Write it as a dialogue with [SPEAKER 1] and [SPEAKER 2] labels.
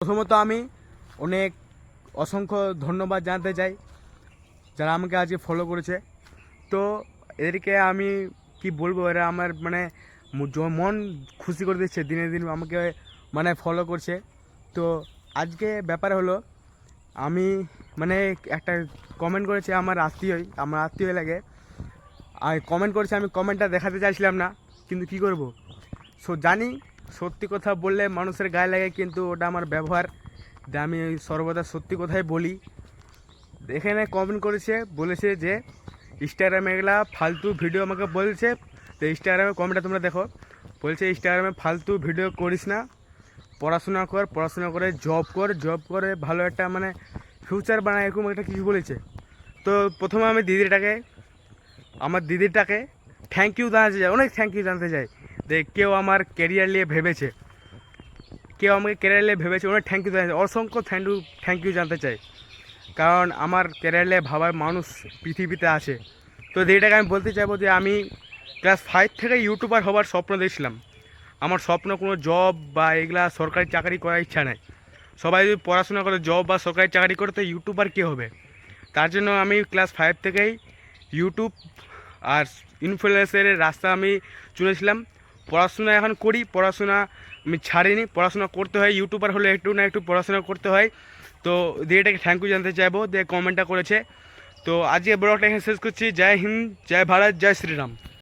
[SPEAKER 1] প্রথমত আমি অনেক অসংখ্য ধন্যবাদ জানাতে চাই যারা আমাকে আজকে ফলো করেছে। তো এদেরকে আমি কি বলবো, এরা আমার মানে মন খুশি করে দিচ্ছে, দিনে দিন আমাকে মানে ফলো করছে। তো আজকে ব্যাপার হলো, আমি মানে একটা কমেন্ট করেছে আমার আত্মীয় লাগে, আর কমেন্ট করেছে, আমি কমেন্টটা দেখাতে চাইছিলাম না, কিন্তু কি করব। জানি সত্যি কথা বললে মানুষের গায়ে লাগে, কিন্তু ওটা আমার ব্যবহার, যে আমি সর্বদা সত্যি কথাই বলি। এখানে কমেন্ট করেছে, বলেছে যে ইনস্টাগ্রামে এগুলা ফালতু ভিডিও আমাকে বলছে। তো ইনস্টাগ্রামে কমেন্টটা তোমরা দেখো, বলছে ইনস্টাগ্রামে ফালতু ভিডিও করিস না, পড়াশোনা কর, পড়াশোনা করে জব করে ভালো একটা মানে ফিউচার বানায়, এরকম একটা কিছু বলেছে। তো প্রথমে আমি আমার দিদিটাকে থ্যাংক ইউ জানাতে চাই, অনেক থ্যাংক ইউ জানাতে চাই, যে কেউ আমার ক্যারিয়ার নিয়ে ভেবেছে, অনেক থ্যাংক ইউ জানাতে, অসংখ্য থ্যাংক ইউ জানাতে চাই। কারণ আমার ক্যারিয়ার নিয়ে ভাবার মানুষ পৃথিবীতে আছে। তো দিদিটাকে আমি বলতে চাইবো যে আমি ক্লাস 5 থেকে ইউটিউবার হবার স্বপ্ন দেখছিলাম। আমার স্বপ্ন কোনো জব বা এগুলা সরকারি চাকরি করার ইচ্ছা নাই। সবাই যদি পড়াশোনা করে জব বা সরকারি চাকরি করে, তো ইউটিউবার কে হবে? তার জন্য আমি ক্লাস 5 থেকেই ইউটিউব আর ইনফ্লুয়েন্সারের রাস্তা আমি চলেছিলাম। পড়াশোনা এখন করি, পড়াশোনা আমি ছাড়িনি, পড়াশোনা করতে হয়, ইউটিউবার হলে একটু না একটু পড়াশোনা করতে হয়। তো দিদিটাকে থ্যাংক ইউ জানতে চাইবো যে কমেন্টটা করেছে। তো আজকে ব্লগটা এখানে শেষ করছি। জয় হিন্দ, জয় ভারত, জয় শ্রীরাম।